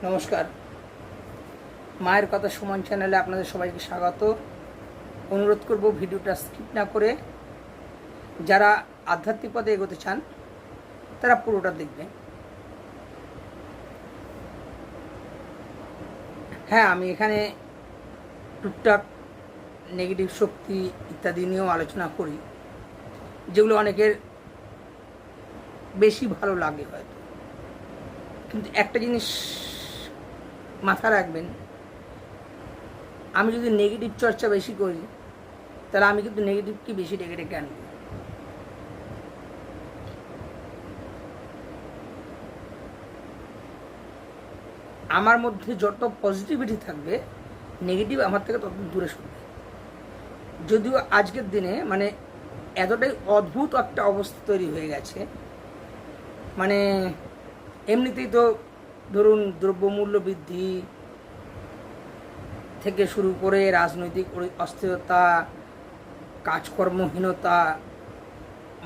নমস্কার, মায়ের কথা সুমন চ্যানেলে আপনাদের সবাইকে স্বাগত। অনুরোধ করব ভিডিওটা স্কিপ না করে যারা আধ্যাত্মিক পথে এগোতে চান তারা পুরোটা দেখবেন। হ্যাঁ, আমি এখানে টুকটাক নেগেটিভ শক্তি ইত্যাদি নিয়েও আলোচনা করি, যেগুলো অনেকের বেশি ভালো লাগে হয়তো। কিন্তু একটা জিনিস মাথা রাখবেন, আমি যদি নেগেটিভ চর্চা বেশি করি তাহলে আমি কিন্তু নেগেটিভকে বেশি ডেকে ডেকে আনবো। আমার মধ্যে যত পজিটিভিটি থাকবে, নেগেটিভ আমার থেকে তত দূরে সরবে। যদিও আজকের দিনে এতটাই অদ্ভুত একটা অবস্থা তৈরি হয়ে গেছে, এমনিতেই তো ধরুন দ্রব্যমূল্য বৃদ্ধি থেকে শুরু করে রাজনৈতিক অস্থিরতা, কাজকর্মহীনতা,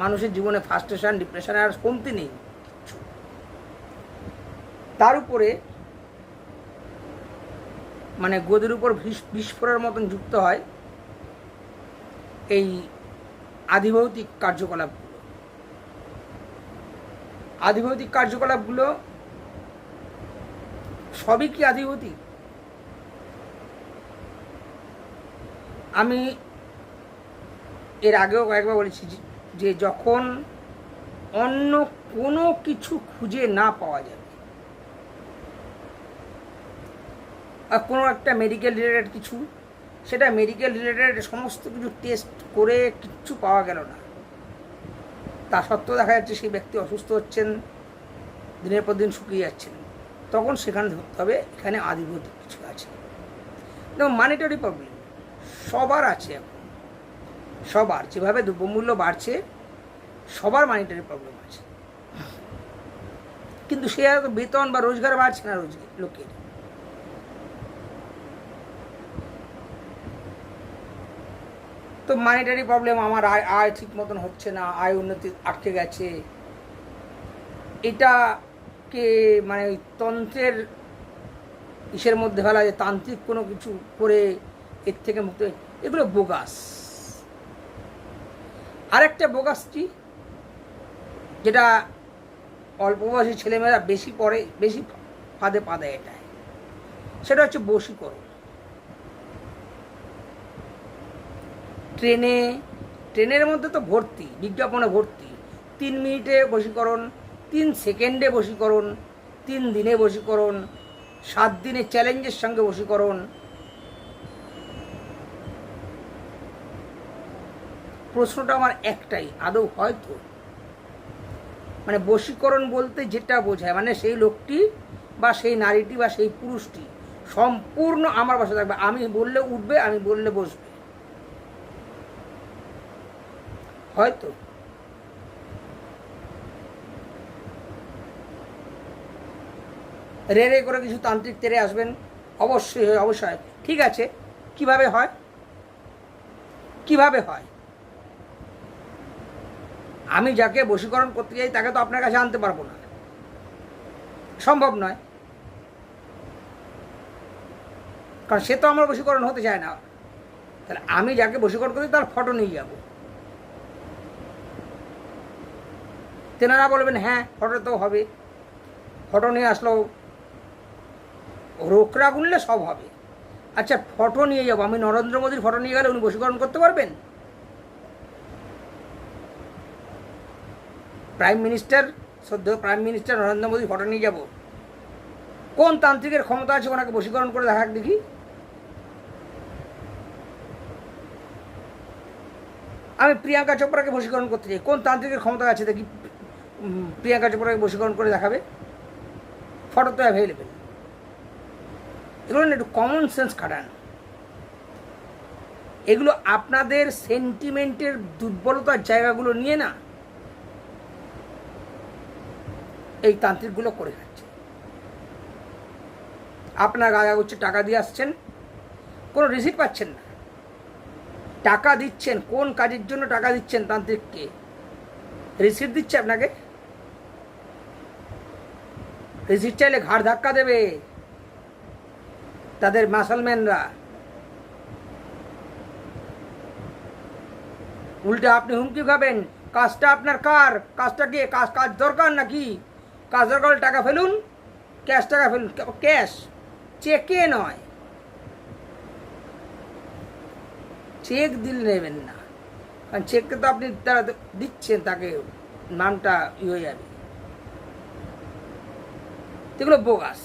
মানুষের জীবনে ফ্রাস্ট্রেশন, ডিপ্রেশনের আর কমতি নেই। তার উপরে গোদের উপর বিস্ফোরণের মতন যুক্ত হয় এই আধিভৌতিক কার্যকলাপগুলো সবই কি আধিভৌতিক? আমি এর আগেও কয়েকবার বলেছি যে যখন অন্য কোনো কিছু খুঁজে না পাওয়া যাবে, আর কোনো একটা মেডিকেল রিলেটেড কিছু, সেটা মেডিকেল রিলেটেড সমস্ত কিছু টেস্ট করে কিচ্ছু পাওয়া গেল না, তা সত্ত্বেও দেখা যাচ্ছে সেই ব্যক্তি অসুস্থ হচ্ছেন, দিনের পর দিন শুকিয়ে যাচ্ছেন, তখন সেখানে ধরতে হবে এখানে আধিভৌতিক কিছু আছে। যেমন মানিটারি প্রবলেম সবার আছে, এখন সবার যেভাবে দ্রব্যমূল্য বাড়ছে সবার মানিটারি প্রবলেম আছে, কিন্তু সে হয়তো বেতন বা রোজগার বাড়ছে না লোকের। তো মানিটারি প্রবলেম, আমার আয় ঠিক মতন হচ্ছে না, আয় উন্নতি আটকে গেছে, এটাকে তন্ত্রের ইসের মধ্যে ফেলা, যে তান্ত্রিক কোনো কিছু করে এর থেকে মুক্ত, এগুলো বোগাস। আরেকটা বোগাস কি, যেটা অল্প বয়সী ছেলেমেয়েরা বেশি পড়ে, বেশি ফাঁদে পা দেয়, এটাই সেটা হচ্ছে বশীকরণ। ট্রেনের মধ্যে তো ভর্তি, বিজ্ঞাপনে ভর্তি, 3 মিনিটে বশীকরণ, 3 সেকেন্ডে বশীকরণ, 3 দিনে বশীকরণ, 7 দিনে চ্যালেঞ্জের সঙ্গে বশীকরণ। প্রশ্নটা আমার একটাই, আদৌ হয়তো বশীকরণ বলতে যেটা বোঝায়, সেই লোকটি বা সেই নারীটি বা সেই পুরুষটি সম্পূর্ণ আমার বাসা থাকবে, আমি বললে উঠবে, আমি বললে বসবে, হয়তো। রে করে কিছু তান্ত্রিক তেরে আসবেন, অবশ্যই ঠিক আছে। কিভাবে হয়? আমি যাকে বশীকরণ করতে যাই তাকে তো আপনার কাছে আনতে পারবো না, সম্ভব নয়, কারণ সে তো আমার বশীকরণ হতে চায় না। তাহলে আমি যাকে বশীকরণ করতে তার ফটো নিয়ে যাব, তেনারা বলবেন হ্যাঁ ফটো তো হবে, ফটো নিয়ে আসলেও রোকরা গুনলে সব হবে। আচ্ছা, ফটো নিয়ে যাবো, আমি নরেন্দ্র মোদীর ফটো নিয়ে গেলে উনি বশীকরণ করতে পারবেন? শ্রদ্ধেয় প্রাইম মিনিস্টার নরেন্দ্র মোদীর ফটো নিয়ে যাব, কোন তান্ত্রিকের ক্ষমতা আছে ওনাকে বশীকরণ করে দেখাক দেখি? আমি প্রিয়াঙ্কা চোপড়াকে বশীকরণ করতে চাই, কোন তান্ত্রিকের ক্ষমতা আছে দেখি প্রিয়াঙ্কা চোপড়াকে বশীকরণ করে দেখাবে? ফটো তো অ্যাভেলেবেল। এগুলো না একটু কমন সেন্স খাটান। এগুলো আপনাদের সেন্টিমেন্টের দুর্বলতার জায়গাগুলো নিয়ে না এই তান্ত্রিকগুলো করে খাচ্ছে। আপনার গায়ে হচ্ছে টাকা দিয়ে আসছেন, কোনো রিসিপ্ট পাচ্ছেন না, টাকা দিচ্ছেন, কোন কাজের জন্য টাকা দিচ্ছেন তান্ত্রিককে, রিসিপ্ট দিচ্ছে আপনাকে, রিসিপ্ট চাইলে ঘাড় ধাক্কা দেবে, তাদের মাসালম্যানরা। উল্টে আপনি হুমকি খাবেন, কাজটা আপনার কার, কাজটা কি কাজ কাজ দরকার নাকি, কাজ দরকার হলে টাকা ফেলুন, ক্যাশ টাকা ফেলুন, ক্যাশ, চেকে নয়, চেক দিলে নেবেন না, কারণ চেককে তো আপনি তারা দিচ্ছেন, তাকে নামটা হয়ে যাবে, এগুলো বোগাস।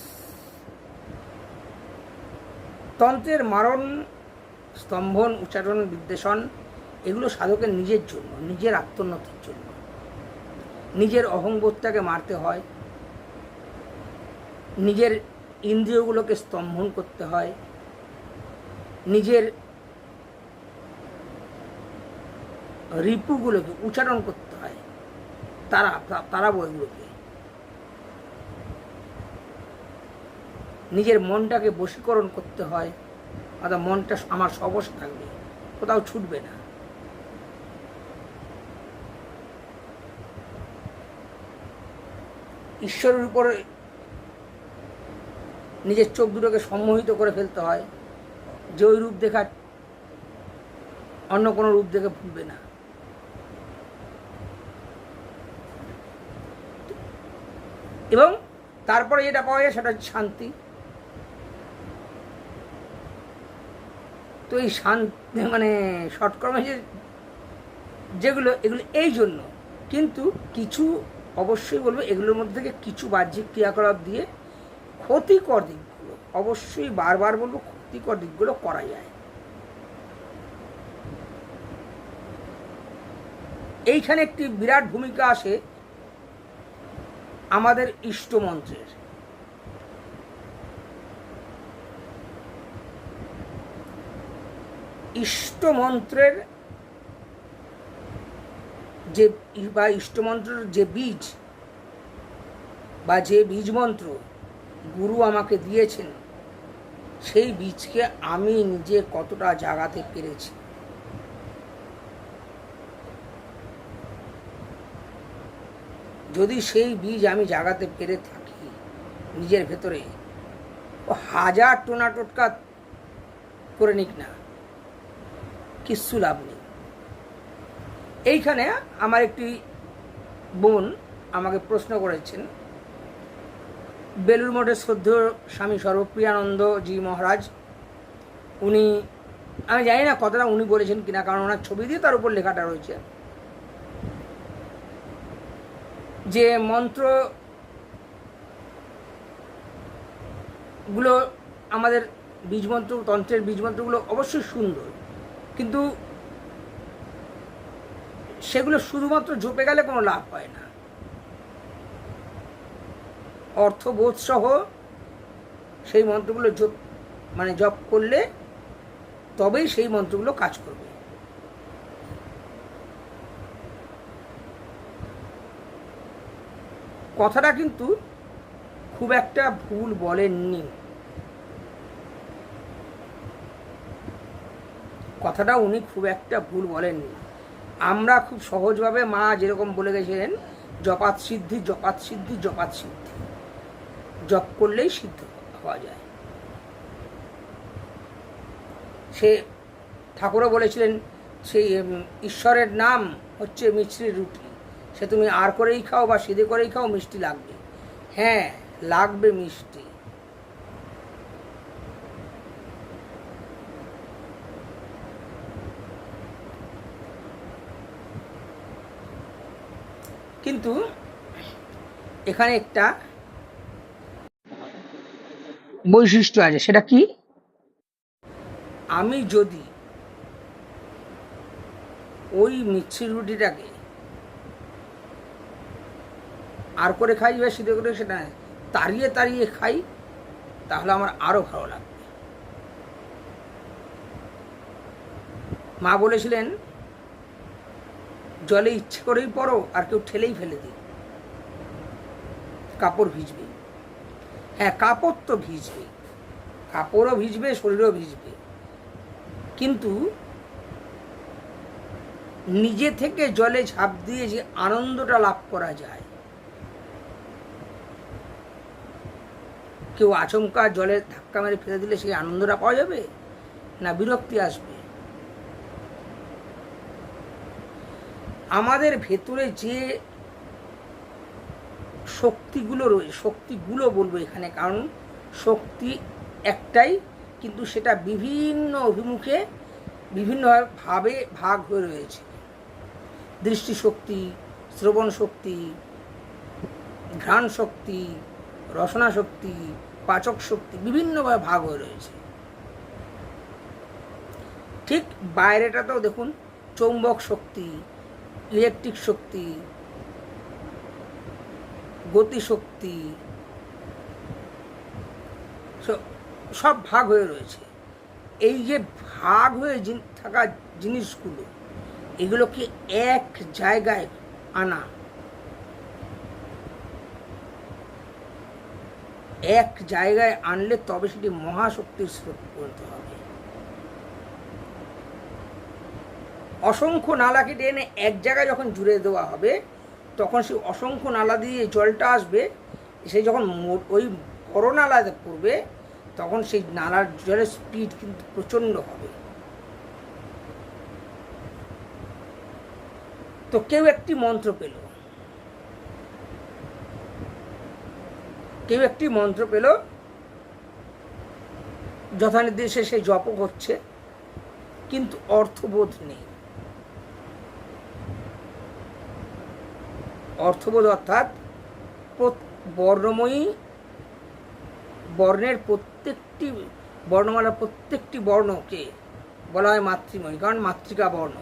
তন্ত্রের মারণ, স্তম্ভন, উচ্চারণ, বিদ্বেষণ এগুলো সাধকের নিজের জন্য, নিজের আত্মোন্নতির জন্য, নিজের অহংবোধটাকে মারতে হয়, নিজের ইন্দ্রিয়গুলোকে স্তম্ভন করতে হয়, নিজের রিপুগুলোকে উচ্চারণ করতে হয়, তারা বইগুলোকে, নিজের মনটাকে বশীকরণ করতে হয়, অর্থাৎ মনটা আমার সবশ থাকবে, কোথাও ছুটবে না। ঈশ্বরের উপরে নিজের চোখ দুটোকে সম্মোহিত করে ফেলতে হয়, যে ওই রূপ দেখার অন্য কোনো রূপ দেখে ভুলবে না। এবং তারপরে যেটা পাওয়া যায় সেটা হচ্ছে শান্তি। তো এই শান্তি মানে সৎকর্মে যেগুলো, এগুলো এই জন্য, কিন্তু কিছু অবশ্যই বলবো এগুলোর মধ্যে থেকে কিছু বাহ্যিক ক্রিয়াকলাপ দিয়ে ক্ষতিকর দিকগুলো, অবশ্যই বারবার বলবো, ক্ষতিকর দিকগুলো করা যায়। এইখানে একটি বিরাট ভূমিকা আসে আমাদের ইষ্টমন্ত্রের। ইষ্টমন্ত্রের যে বা ইষ্টমন্ত্রের যে বীজ বা যে বীজ মন্ত্র গুরু আমাকে দিয়েছেন, সেই বীজকে আমি নিজে কতটা জাগাতে পেরেছি। যদি সেই বীজ আমি জাগাতে পেরে থাকি নিজের ভেতরে, ও হাজার টোনা টোটকা করে নিক না, কিচ্ছু লাভ নেই। এইখানে আমার একটি বোন আমাকে প্রশ্ন করেছেন, বেলুর মঠের শ্রদ্ধেয় স্বামী সর্বপ্রিয়ানন্দ জি মহারাজ, উনি, আমি জানি না কতটা উনি বলেছেন কিনা, কারণ ওনার ছবি দিয়ে তার উপর লেখাটা রয়েছে, যে মন্ত্রগুলো আমাদের বীজমন্ত্র, তন্ত্রের বীজমন্ত্রগুলো অবশ্যই সুন্দর, কিন্তু সেগুলো শুধুমাত্র জপে গেলে কোনো লাভ হয় না। অর্থবোধ সহ সেই মন্ত্রগুলো জপ করলে তবেই সেই মন্ত্রগুলো কাজ করবে। কথাটা কিন্তু খুব একটা ভুল বলেননি, কথাটা উনি খুব একটা ভুল বলেননি। আমরা খুব সহজভাবে, মা যেরকম বলে গেছিলেন, জপাত সিদ্ধি, জপাত সিদ্ধি, জপাত সিদ্ধি, জপ করলেই সিদ্ধ হওয়া যায়। সে ঠাকুরও বলেছিলেন, সেই ঈশ্বরের নাম হচ্ছে মিছরির রুটি, সে তুমি আর করেই খাও বা সিধে করেই খাও, মিষ্টি লাগবে। হ্যাঁ, লাগবে মিষ্টি, কিন্তু এখানে একটা বৈশিষ্ট্য আছে। সেটা কি? আমি যদি ওই মিষ্টির রুটিটাকে আর করে খাই বা সিদ্ধ করে, সেটা তাড়িয়ে তাড়িয়ে খাই, তাহলে আমার আরও ভালো লাগবে। মা বলেছিলেন, জলে ইচ্ছে করেই পড়ো আর কেউ ঠেলেই ফেলে দিই, কাপড় ভিজবে। হ্যাঁ, কাপড় তো ভিজবে, কাপড়ও ভিজবে, শরীরও ভিজবে, কিন্তু নিজে থেকে জলে ঝাঁপ দিয়ে যে আনন্দটা লাভ করা যায়, কেউ আচমকা জলে ধাক্কা মেরে ফেলে দিলে সেই আনন্দটা পাওয়া যাবে, না বিরক্তি আসবে? আমাদের ভেতরে যে শক্তিগুলো রয়েছে, শক্তিগুলো বলবো এখানে, কারণ শক্তি একটাই, কিন্তু সেটা বিভিন্ন অভিমুখে বিভিন্নভাবে ভাগ হয়ে রয়েছে। দৃষ্টিশক্তি, শ্রবণ শক্তি, ঘ্রাণ শক্তি, রসনা শক্তি, পাচক শক্তি, বিভিন্নভাবে ভাগ হয়ে রয়েছে। ঠিক বাইরেটাতেও দেখুন, চৌম্বক শক্তি, ইলেকট্রিক শক্তি, গতিশক্তি, সব ভাগ হয়ে রয়েছে। এই যে ভাগ হয়ে থাকা জিনিসগুলো, এগুলোকে এক জায়গায় আনা, এক জায়গায় আনলে তবে সেটি মহাশক্তির স্রোত পরিণত হবে। অসংখ্য নালাকে টেনে এক জায়গায় যখন জুড়ে দেওয়া হবে, তখন সেই অসংখ্য নালা দিয়ে জলটা আসবে, সেই যখন ওই বড় নালাতে পড়বে, তখন সেই নালার জলের স্পিড কিন্তু প্রচণ্ড হবে। তো কেউ একটি মন্ত্র পেল, যথানির্দেশে সেই জপ হচ্ছে, কিন্তু অর্থবোধ নেই। অর্থবোধ অর্থাৎ বর্ণময়ী বর্ণের প্রত্যেকটি বর্ণমালার প্রত্যেকটি বর্ণকে বলা হয় মাতৃময়ী, কারণ মাতৃকা বর্ণ।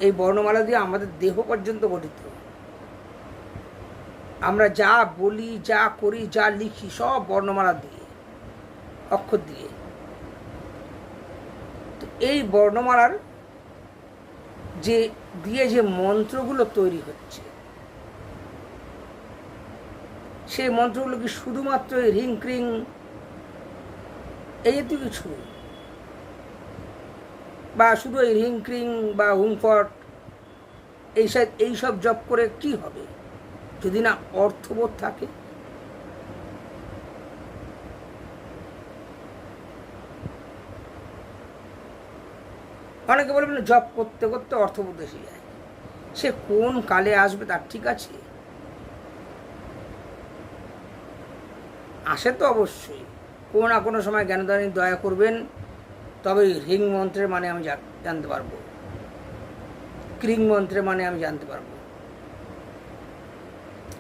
এই বর্ণমালা দিয়ে আমাদের দেহ পর্যন্ত গঠিত। আমরা যা বলি, যা করি, যা লিখি, সব বর্ণমালা দিয়ে, অক্ষর দিয়ে। তো এই বর্ণমালার যে মন্ত্রগুলো তৈরি হচ্ছে, সেই মন্ত্রগুলো কি শুধুমাত্র রিং ক্রিং এই জাতীয় কিছু, বা শুধু এই রিং ক্রিং বা হুমফট এইসব জপ করে কি হবে যদি না অর্থবোধ থাকে? অনেকে বলবেন জপ করতে করতে অর্থবোধ এসে যায়। সে কোন কালে আসবে তার ঠিক আছে? আসে তো অবশ্যই, কোনো না কোনো সময় জ্ঞানদানী দয়া করবেন, তবে রিং মন্ত্রের মানে আমি জানতে পারবো, ক্রিং মন্ত্রের মানে আমি জানতে পারবো।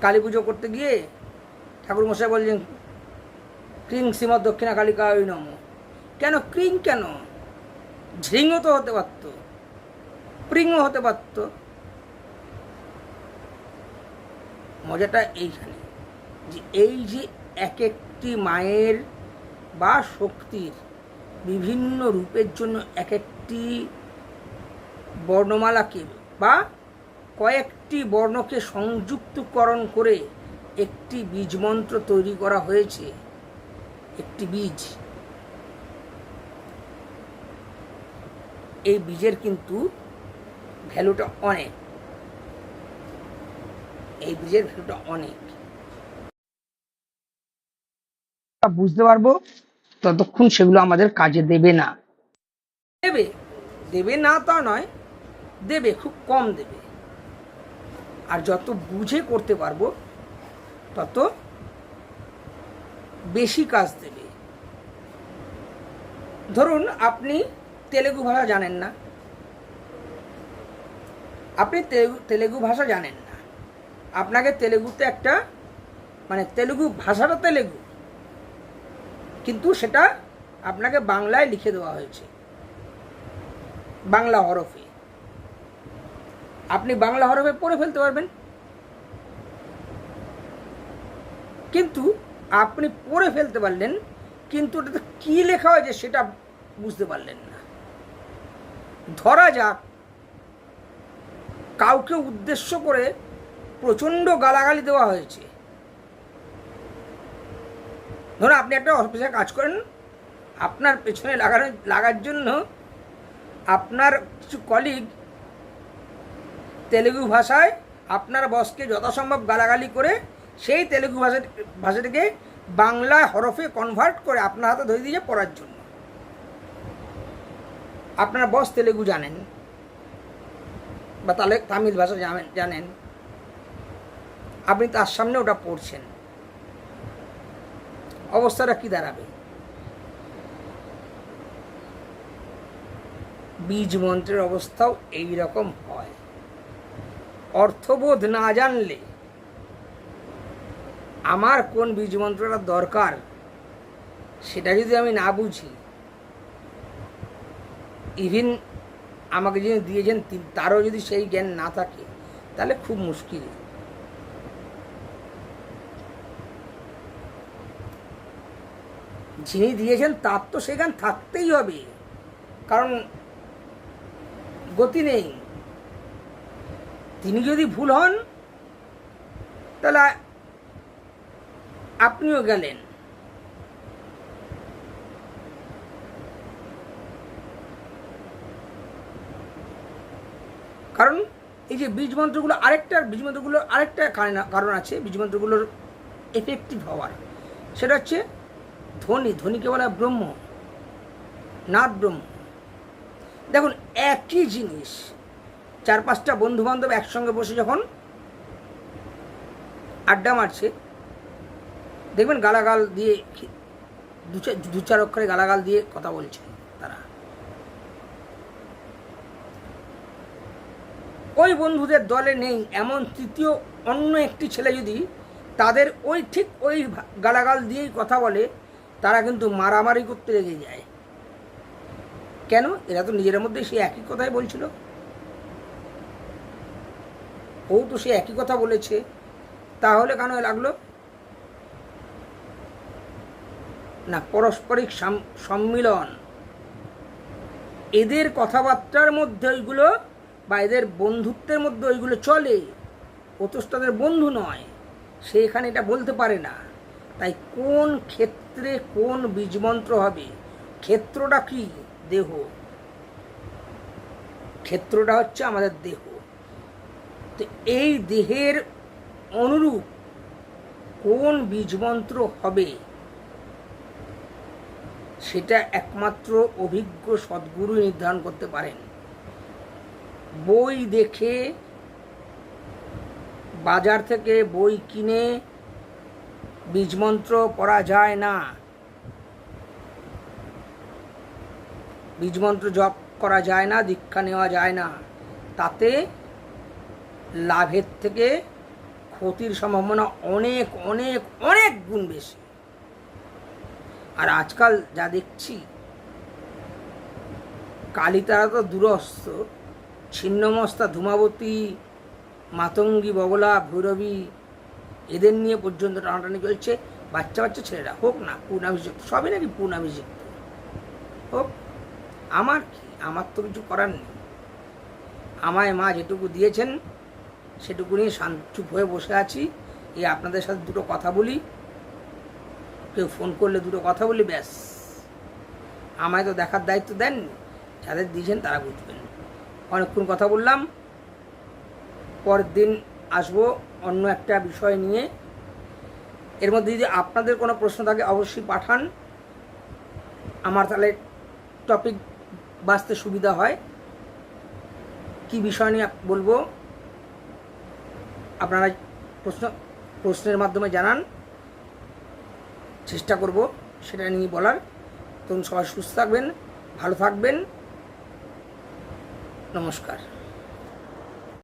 কালী পুজো করতে গিয়ে ঠাকুরমশাই বলছেন ক্রিং শ্রীমৎ দক্ষিণা কালিকায় নমঃ। কেন ক্রিং? কেন? ঝ্রিংও তো হতে পারত, প্রিংও হতে পারত। মজাটা এইখানে যে এই যে এক একটি মায়ের বা শক্তির বিভিন্ন রূপের জন্য এক একটি বর্ণমালাকে বা কয়েকটি বর্ণকে সংযুক্তকরণ করে একটি বীজমন্ত্র তৈরি করা হয়েছে। একটি বীজ, এই বীজের কিন্তু ভ্যালুটা অনেক, এই বীজের ভ্যালুটা অনেক। বুঝতে পারবো ততক্ষণ সেগুলো আমাদের কাজে দেবে না। দেবে না তা নয়, দেবে, খুব কম দেবে। আর যত বুঝে করতে পারবো তত বেশি কাজ দেবে। ধরুন আপনি তেলেগু ভাষা জানেন না, তেলেগু ভাষা জানেন না, আপনাকে তেলেগুতে একটা তেলেগু ভাষাটা তেলেগু, কিন্তু সেটা আপনাকে বাংলায় লিখে দেওয়া হয়েছে, বাংলা হরফে। আপনি বাংলা হরফে পড়ে ফেলতে পারবেন, কিন্তু আপনি পড়ে ফেলতে পারলেন, কিন্তু ওটাতে কী লেখা হয়েছে সেটা বুঝতে পারলেন না। ধরা যাক কাউকে উদ্দেশ্য করে প্রচণ্ড গালাগালি দেওয়া হয়েছে। ধরুন আপনি একটা অফিসে কাজ করেন, আপনার পেছনে লাগার জন্য আপনার কিছু কলিগ তেলেগু ভাষায় আপনার বসকে যথাসম্ভব গালাগালি করে সেই তেলেগু ভাষাটিকে বাংলা হরফে কনভার্ট করে আপনার হাতে ধরে দিয়েছে পড়ার জন্য। আপনার বস তেলেগু জানেন বা তামিল ভাষা জানেন, আপনি তার সামনে ওটা পড়ছেন, অবস্থাটা কি দাঁড়াবে? বীজ মন্ত্রের অবস্থাও এই রকম হয়। অর্থবোধ না জানলে আমার কোন বীজ মন্ত্রটা দরকার সেটা যদি আমি না বুঝি, ইভিন আমাকে যিনি দিয়েছেন তারও যদি সেই জ্ঞান না থাকে, তাহলে খুব মুশকিল। যিনি দিয়েছেন তার তো সেই জ্ঞান থাকতেই হবে, কারণ গতি নেই। তিনি যদি ভুল হন তাহলে আপনিও গেলেন। কারণ এই যে বীজ মন্ত্রগুলোর আরেকটা কারণ আছে বীজ মন্ত্রগুলোর এফেক্টিভ হওয়ার, সেটা হচ্ছে ধ্বনিকে বলা ব্রহ্ম, নাদ ব্রহ্ম। দেখুন, একই জিনিস 4-5টা বন্ধু বান্ধব একসঙ্গে বসে যখন আড্ডা মারছে, দেখবেন গালাগাল দিয়ে, দু চার অক্ষরে গালাগাল দিয়ে কথা বলছে তারা। ওই বন্ধুদের দলে নেই এমন তৃতীয় অন্য একটি ছেলে যদি তাদের ঠিক ওই গালাগাল দিয়েই কথা বলে, তারা কিন্তু মারামারি করতে লেগে যায়। কেন? এরা তো নিজের মধ্যে সেই একই কথাই বলছিল, ও তো সে একই কথা বলেছে, তাহলে কেন লাগলো না? পারস্পরিক সম্মিলন, এদের কথাবার্তার মধ্যে ওইগুলো বা এদের বন্ধুত্বের মধ্যে ওইগুলো চলে। ও তো তাদের বন্ধু নয়, সে এখানে এটা বলতে পারে না। তাই কোন ক্ষেত্রে কোন বীজমন্ত্র হবে, ক্ষেত্রটা কি? দেহ। ক্ষেত্রটা হচ্ছে আমাদের দেহ। তো এই দেহের অনুরূপ কোন বীজমন্ত্র হবে সেটা একমাত্র অভিজ্ঞ সদ্গুরু নির্ধারণ করতে পারেন। বই দেখে, বাজার থেকে বই কিনে বীজমন্ত্র পড়া যায় না, বীজমন্ত্র জপ করা যায় না, দীক্ষা নেওয়া যায় না। তাতে লাভের থেকে ক্ষতির সম্ভাবনা অনেক অনেক অনেক গুণ বেশি। আর আজকাল যা দেখছি, কালীতারা তো দূরস্থ, ছিন্নমস্তা, ধূমাবতী, মাতঙ্গী, বগলা, ভৈরবী, এদের নিয়ে পর্যন্ত টানাটানি চলছে। বাচ্চা বাচ্চা ছেলেরা হোক না পূর্ণাভিষিক্ত, সবই নাকি পূর্ণাভিষিক্ত হোক। আমার কি? আমার তো কিছু করার নেই। আমায় মা যেটুকু দিয়েছেন সেটুকু নিয়ে চুপ হয়ে বসে আছি। এই আপনাদের সাথে দুটো কথা বলি, কেউ ফোন করলে দুটো কথা বলি, ব্যাস। আমায় তো দেখার দায়িত্ব দেননি, যাদের দিয়েছেন তারা বুঝবেন। অনেকক্ষণ কথা বললাম, পরের দিন আসবো অন্য একটা বিষয় নিয়ে। এর মধ্যে যদি আপনাদের কোনো প্রশ্ন থাকে অবশ্যই পাঠান, আমার তাহলে টপিক বাঁচতে সুবিধা হয়। কি বিষয় নিয়ে বলবো আপনারা প্রশ্নের মাধ্যমে জানান, চেষ্টা করব সেটা নিয়ে বলার। তখন সবাই সুস্থ থাকবেন, ভালো থাকবেন। নমস্কার।